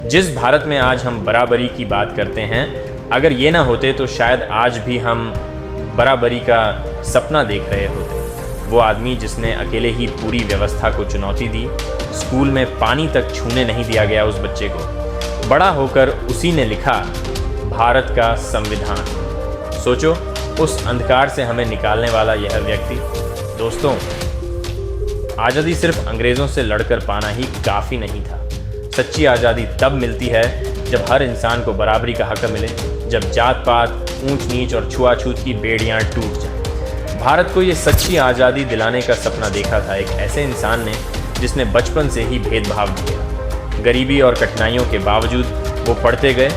जिस भारत में आज हम बराबरी की बात करते हैं, अगर ये ना होते तो शायद आज भी हम बराबरी का सपना देख रहे होते। वो आदमी जिसने अकेले ही पूरी व्यवस्था को चुनौती दी, स्कूल में पानी तक छूने नहीं दिया गया उस बच्चे को, बड़ा होकर उसी ने लिखा भारत का संविधान। सोचो, उस अंधकार से हमें निकालने वाला यह व्यक्ति। दोस्तों, आज़ादी सिर्फ अंग्रेज़ों से लड़कर पाना ही काफ़ी नहीं था। सच्ची आज़ादी तब मिलती है जब हर इंसान को बराबरी का हक मिले, जब जात पात, ऊंच नीच और छुआछूत की बेड़ियां टूट जाएं। भारत को ये सच्ची आज़ादी दिलाने का सपना देखा था एक ऐसे इंसान ने जिसने बचपन से ही भेदभाव किया। गरीबी और कठिनाइयों के बावजूद वो पढ़ते गए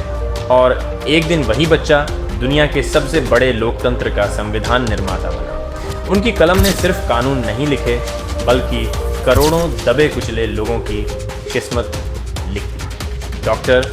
और एक दिन वही बच्चा दुनिया के सबसे बड़े लोकतंत्र का संविधान निर्माता बना। उनकी कलम ने सिर्फ कानून नहीं लिखे, बल्कि करोड़ों दबे कुचले लोगों की किस्मत लिख दी। डॉक्टर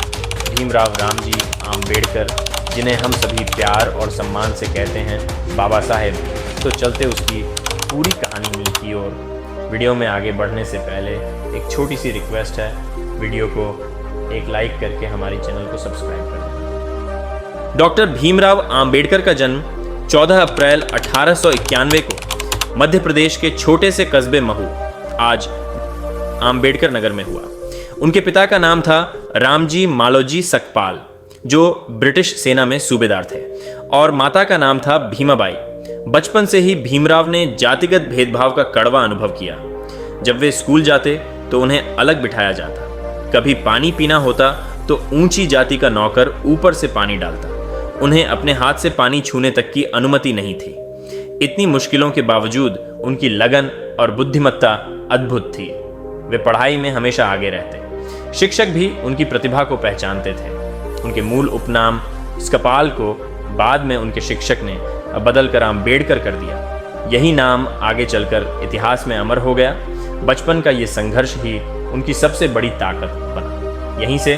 भीमराव रामजी आम्बेडकर, जिन्हें हम सभी प्यार और सम्मान से कहते हैं बाबा साहेब। तो चलते उसकी पूरी कहानी की ओर। वीडियो में आगे बढ़ने से पहले एक छोटी सी रिक्वेस्ट है, वीडियो को एक लाइक करके हमारे चैनल को सब्सक्राइब करें। डॉक्टर भीमराव आम्बेडकर का जन्म 14 अप्रैल 1891 को मध्य प्रदेश के छोटे से कस्बे महू, आज आम्बेडकर नगर में हुआ। उनके पिता का नाम था रामजी मालोजी सकपाल, जो ब्रिटिश सेना में सूबेदार थे, और माता का नाम था भीमाबाई। बचपन से ही भीमराव ने जातिगत भेदभाव का कड़वा अनुभव किया। जब वे स्कूल जाते तो उन्हें अलग बिठाया जाता। कभी पानी पीना होता तो ऊंची जाति का नौकर ऊपर से पानी डालता। उन्हें अपने हाथ से पानी छूने तक की अनुमति नहीं थी। इतनी मुश्किलों के बावजूद उनकी लगन और बुद्धिमत्ता अद्भुत थी। वे पढ़ाई में हमेशा आगे रहते। शिक्षक भी उनकी प्रतिभा को पहचानते थे। उनके मूल उपनाम सकपाल को बाद में उनके शिक्षक ने बदलकर आम्बेडकर कर दिया। यही नाम आगे चलकर इतिहास में अमर हो गया। बचपन का ये संघर्ष ही उनकी सबसे बड़ी ताकत बना। यहीं से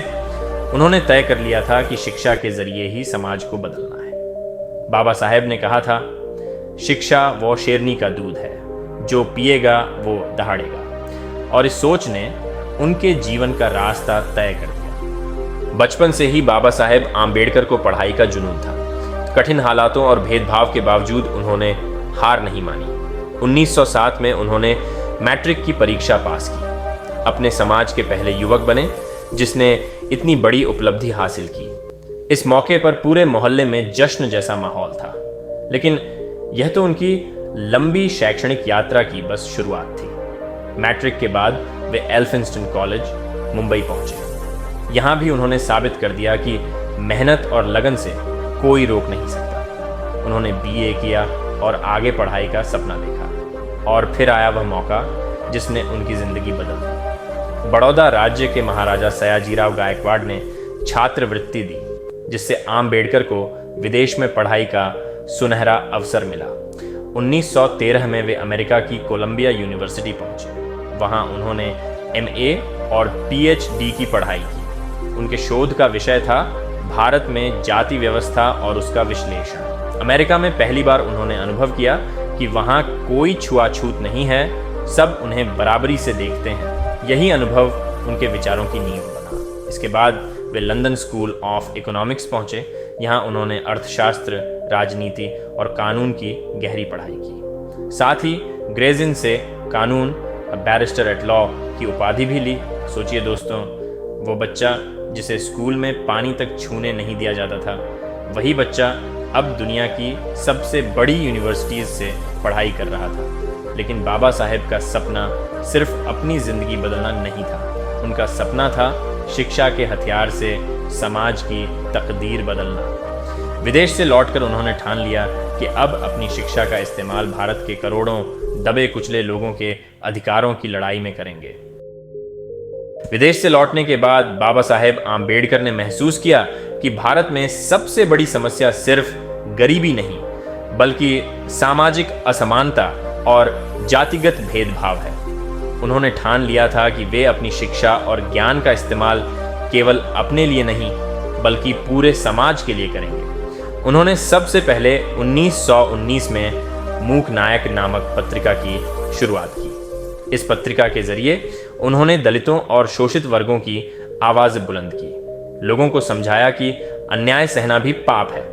उन्होंने तय कर लिया था कि शिक्षा के जरिए ही समाज को बदलना है। बाबा साहेब ने कहा था, शिक्षा वो शेरनी का दूध है, जो पिएगा वो दहाड़ेगा। और इस सोच ने उनके जीवन का रास्ता तय कर दिया। बचपन से ही बाबा साहेब आम्बेडकर को पढ़ाई का जुनून था। कठिन हालातों और भेदभाव के बावजूद उन्होंने हार नहीं मानी। 1907 में उन्होंने मैट्रिक की परीक्षा पास की। अपने समाज के पहले युवक बने जिसने इतनी बड़ी उपलब्धि हासिल की। इस मौके पर पूरे मोहल्ले में जश्न जैसा माहौल था। लेकिन यह तो उनकी लंबी शैक्षणिक यात्रा की बस शुरुआत थी। मैट्रिक के बाद वे एल्फिंस्टन कॉलेज मुंबई पहुंचे। यहाँ भी उन्होंने साबित कर दिया कि मेहनत और लगन से कोई रोक नहीं सकता। उन्होंने बीए किया और आगे पढ़ाई का सपना देखा। और फिर आया वह मौका जिसने उनकी जिंदगी बदल दी। बड़ौदा राज्य के महाराजा सयाजीराव गायकवाड़ ने छात्रवृत्ति दी, जिससे आम्बेडकर को विदेश में पढ़ाई का सुनहरा अवसर मिला। 1913 में वे अमेरिका की कोलंबिया यूनिवर्सिटी पहुंचे। वहां उन्होंने एमए और पीएचडी की पढ़ाई की। उनके शोध का विषय था भारत में जाति व्यवस्था और उसका विश्लेषण। अमेरिका में पहली बार उन्होंने अनुभव किया कि वहां कोई छुआछूत नहीं है, सब उन्हें बराबरी से देखते हैं। यही अनुभव उनके विचारों की नींव बना। इसके बाद वे लंदन स्कूल ऑफ इकोनॉमिक्स पहुंचे। यहाँ उन्होंने अर्थशास्त्र, राजनीति और कानून की गहरी पढ़ाई की। साथ ही ग्रेजिन से कानून बैरिस्टर एट लॉ की उपाधि भी ली। सोचिए दोस्तों, वो बच्चा जिसे स्कूल में पानी तक छूने नहीं दिया जाता था, वही बच्चा अब दुनिया की सबसे बड़ी यूनिवर्सिटीज़ से पढ़ाई कर रहा था। लेकिन बाबा साहेब का सपना सिर्फ अपनी ज़िंदगी बदलना नहीं था। उनका सपना था शिक्षा के हथियार से समाज की तकदीर बदलना। विदेश से लौटकर उन्होंने ठान लिया कि अब अपनी शिक्षा का इस्तेमाल भारत के करोड़ों दबे कुचले लोगों के अधिकारों की लड़ाई में करेंगे। विदेश से लौटने के बाद बाबा साहेब आम्बेडकर ने महसूस किया कि भारत में सबसे बड़ी समस्या सिर्फ गरीबी नहीं, बल्कि सामाजिक असमानता और जातिगत भेदभाव है। उन्होंने ठान लिया था कि वे अपनी शिक्षा और ज्ञान का इस्तेमाल केवल अपने लिए नहीं, बल्कि पूरे समाज के लिए करेंगे। उन्होंने सबसे पहले 1919 में मूक नायक नामक पत्रिका की शुरुआत की। इस पत्रिका के जरिए उन्होंने दलितों और शोषित वर्गों की आवाज बुलंद की, लोगों को समझाया कि अन्याय सहना भी पाप है।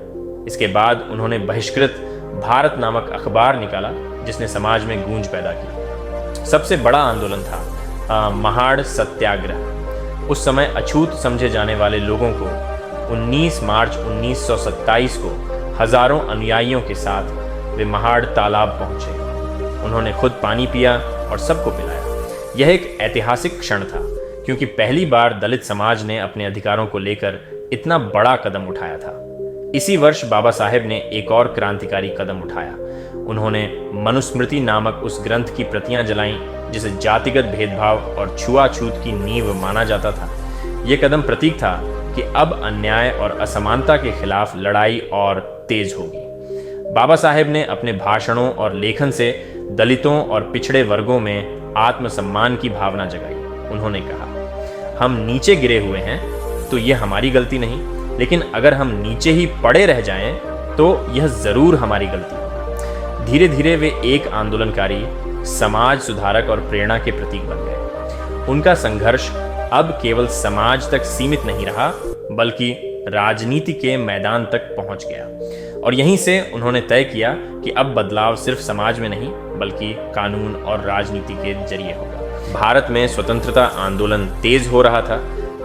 इसके बाद उन्होंने बहिष्कृत भारत नामक अखबार निकाला, जिसने समाज में गूंज पैदा की। सबसे बड़ा आंदोलन था महाड़ सत्याग्रह। उस समय अछूत समझे जाने वाले लोगों को 19 मार्च 1927 को हजारों अनुयायियों के साथ वे महाड़ तालाब पहुंचे। उन्होंने खुद पानी पिया और सबको पिलाया। यह एक ऐतिहासिक क्षण था, क्योंकि पहली बार दलित समाज ने अपने अधिकारों को लेकर इतना बड़ा कदम उठाया था। इसी वर्ष बाबा साहेब ने एक और क्रांतिकारी कदम उठाया। उन्होंने मनुस्मृति नामक उस ग्रंथ की प्रतियां जलाईं, जिसे जातिगत भेदभाव और छुआछूत की नींव माना जाता था। यह कदम प्रतीक था कि अब अन्याय और असमानता के खिलाफ लड़ाई और तेज होगी। बाबा साहेब ने अपने भाषणों और लेखन से दलितों और पिछड़े वर्गों में आत्मसम्मान की भावना जगाई। उन्होंने कहा, हम नीचे गिरे हुए हैं तो यह हमारी गलती नहीं, लेकिन अगर हम नीचे ही पड़े रह जाएं तो यह जरूर हमारी गलती है। धीरे धीरे वे एक आंदोलनकारी, समाज सुधारक और प्रेरणा के प्रतीक बन गए। उनका संघर्ष अब केवल समाज तक सीमित नहीं रहा, बल्कि राजनीति के मैदान तक पहुंच गया। और यहीं से उन्होंने तय किया कि अब बदलाव सिर्फ समाज में नहीं, बल्कि कानून और राजनीति के जरिए होगा। भारत में स्वतंत्रता आंदोलन तेज हो रहा था,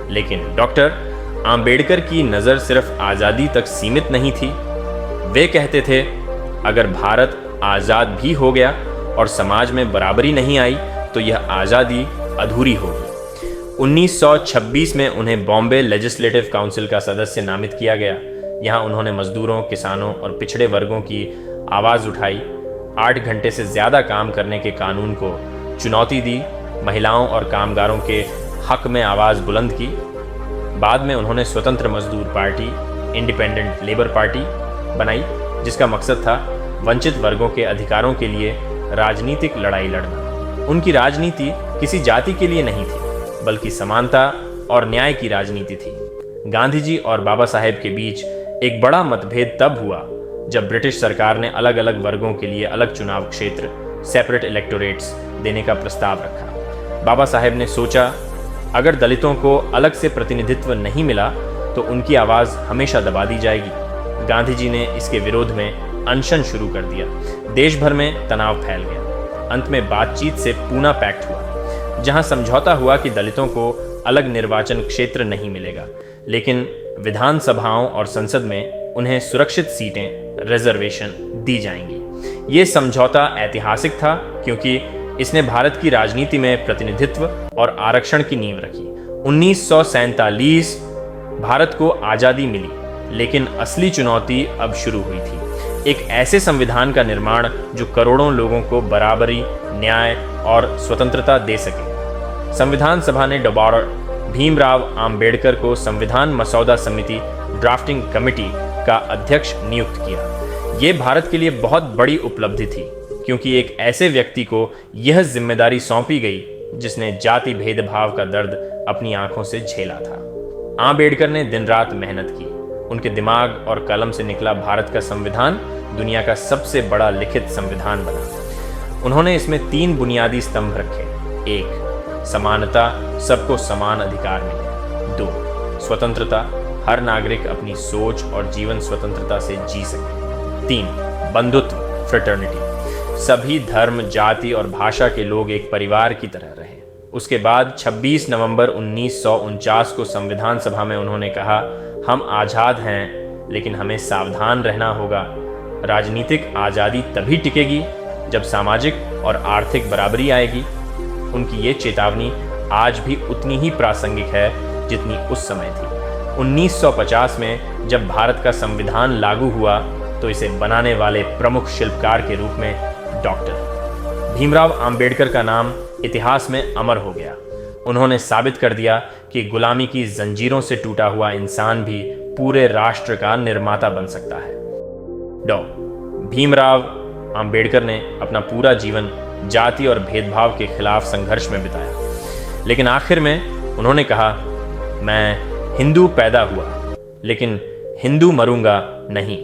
लेकिन डॉक्टर आंबेडकर की नज़र सिर्फ आज़ादी तक सीमित नहीं थी। वे कहते थे, अगर भारत आज़ाद भी हो गया और समाज में बराबरी नहीं आई तो यह आज़ादी अधूरी होगी। 1926 में उन्हें बॉम्बे लेजिस्लेटिव काउंसिल का सदस्य नामित किया गया। यहाँ उन्होंने मजदूरों, किसानों और पिछड़े वर्गों की आवाज़ उठाई, 8 घंटे से ज़्यादा काम करने के कानून को चुनौती दी, महिलाओं और कामगारों के हक में आवाज़ बुलंद की। बाद में उन्होंने स्वतंत्र मजदूर पार्टी, इंडिपेंडेंट लेबर पार्टी बनाई, जिसका मकसद था वंचित वर्गों के अधिकारों के लिए राजनीतिक लड़ाई लड़ना। उनकी राजनीति किसी जाति के लिए नहीं थी, बल्कि समानता और न्याय की राजनीति थी। गांधी जी और बाबा साहेब के बीच एक बड़ा मतभेद तब हुआ जब ब्रिटिश सरकार ने अलग अलग वर्गों के लिए अलग चुनाव क्षेत्र, सेपरेट इलेक्टोरेट्स देने का प्रस्ताव रखा। बाबा साहेब ने सोचा, अगर दलितों को अलग से प्रतिनिधित्व नहीं मिला तो उनकी आवाज़ हमेशा दबा दी जाएगी। गांधी जी ने इसके विरोध में अनशन शुरू कर दिया। देश भर में तनाव फैल गया। अंत में बातचीत से पूना पैक्ट हुआ, जहां समझौता हुआ कि दलितों को अलग निर्वाचन क्षेत्र नहीं मिलेगा, लेकिन विधानसभाओं और संसद में उन्हें सुरक्षित सीटें, रिजर्वेशन दी जाएंगी। ये समझौता ऐतिहासिक था, क्योंकि इसने भारत की राजनीति में प्रतिनिधित्व और आरक्षण की नींव रखी। 1947 भारत को आज़ादी मिली, लेकिन असली चुनौती अब शुरू हुई थी। एक ऐसे संविधान का निर्माण जो करोड़ों लोगों को बराबरी, न्याय और स्वतंत्रता दे सके। संविधान सभा ने डॉक्टर भीमराव आंबेडकर को संविधान मसौदा समिति ड्राफ्टिंग कमेटी का अध्यक्ष नियुक्त किया। ये भारत के लिए बहुत बड़ी उपलब्धि थी, क्योंकि एक ऐसे व्यक्ति को यह जिम्मेदारी सौंपी गई जिसने जाति भेदभाव का दर्द अपनी आंखों से झेला था। आंबेडकर ने दिन रात मेहनत की। उनके दिमाग और कलम से निकला भारत का संविधान दुनिया का सबसे बड़ा लिखित संविधान बना। उन्होंने इसमें 3 बुनियादी स्तंभ रखे। 1, समानता, सबको समान अधिकार मिले। 2, स्वतंत्रता, हर नागरिक अपनी सोच और जीवन स्वतंत्रता से जी सके। 3, बंधुत्व, फ्रेटर्निटी, सभी धर्म, जाति और भाषा के लोग एक परिवार की तरह रहे। उसके बाद 26 नवंबर 1949 को संविधान सभा में उन्होंने कहा, हम आज़ाद हैं, लेकिन हमें सावधान रहना होगा। राजनीतिक आज़ादी तभी टिकेगी जब सामाजिक और आर्थिक बराबरी आएगी। उनकी ये चेतावनी आज भी उतनी ही प्रासंगिक है जितनी उस समय थी। 1950 में जब भारत का संविधान लागू हुआ तो इसे बनाने वाले प्रमुख शिल्पकार के रूप में डॉक्टर भीमराव आंबेडकर का नाम इतिहास में अमर हो गया। उन्होंने साबित कर दिया कि गुलामी की जंजीरों से टूटा हुआ इंसान भी पूरे राष्ट्र का निर्माता बन सकता है। डॉ. भीमराव आंबेडकर ने अपना पूरा जीवन जाति और भेदभाव के खिलाफ संघर्ष में बिताया, लेकिन आखिर में उन्होंने कहा, मैं हिंदू पैदा हुआ, लेकिन हिंदू मरूंगा नहीं।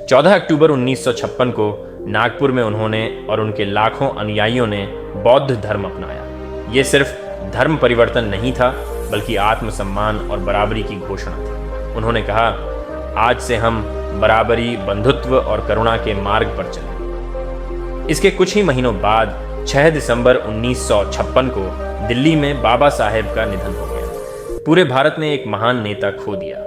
14 अक्टूबर 1956 को नागपुर में उन्होंने और उनके लाखों अनुयायियों ने बौद्ध धर्म अपनाया। ये सिर्फ धर्म परिवर्तन नहीं था, बल्कि आत्मसम्मान और बराबरी की घोषणा थी। उन्होंने कहा, आज से हम बराबरी, बंधुत्व और करुणा के मार्ग पर चलेंगे। इसके कुछ ही महीनों बाद 6 दिसंबर 1956 को दिल्ली में बाबा साहेब का निधन हो गया। पूरे भारत ने एक महान नेता खो दिया,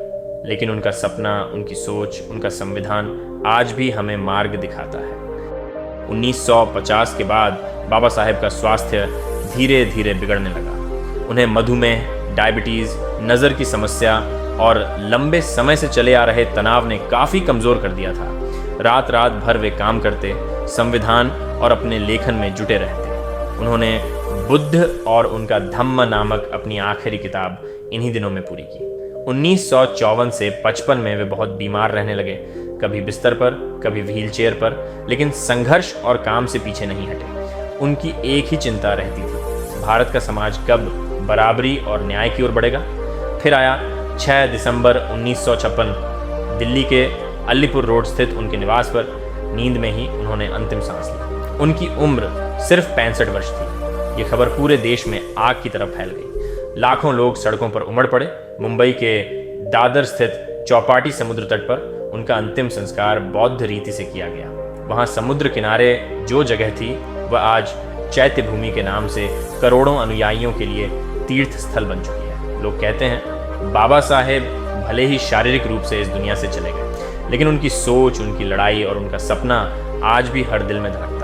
लेकिन उनका सपना, उनकी सोच, उनका संविधान आज भी हमें मार्ग दिखाता है। 1950 के बाद बाबा साहेब का स्वास्थ्य धीरे धीरे बिगड़ने लगा। उन्हें मधुमेह, डायबिटीज़, नज़र की समस्या और लंबे समय से चले आ रहे तनाव ने काफ़ी कमज़ोर कर दिया था। रात रात भर वे काम करते, संविधान और अपने लेखन में जुटे रहते। उन्होंने बुद्ध और उनका धम्म नामक अपनी आखिरी किताब इन्हीं दिनों में पूरी की। 1954 से 55 में वे बहुत बीमार रहने लगे, कभी बिस्तर पर, कभी व्हीलचेयर पर, लेकिन संघर्ष और काम से पीछे नहीं हटे। उनकी एक ही चिंता रहती थी, भारत का समाज कब बराबरी और न्याय की ओर बढ़ेगा। फिर आया 6 दिसंबर 1956। दिल्ली के अलीपुर रोड स्थित उनके निवास पर नींद में ही उन्होंने अंतिम सांस ली। उनकी उम्र सिर्फ 65 वर्ष थी। ये खबर पूरे देश में आग की तरफ फैल गई। लाखों लोग सड़कों पर उमड़ पड़े। मुंबई के दादर स्थित चौपाटी समुद्र तट पर उनका अंतिम संस्कार बौद्ध रीति से किया गया। वहाँ समुद्र किनारे जो जगह थी वह आज चैत्य भूमि के नाम से करोड़ों अनुयायियों के लिए तीर्थ स्थल बन चुकी है। लोग कहते हैं, बाबा साहेब भले ही शारीरिक रूप से इस दुनिया से चले गए, लेकिन उनकी सोच, उनकी लड़ाई और उनका सपना आज भी हर दिल में धड़कता है।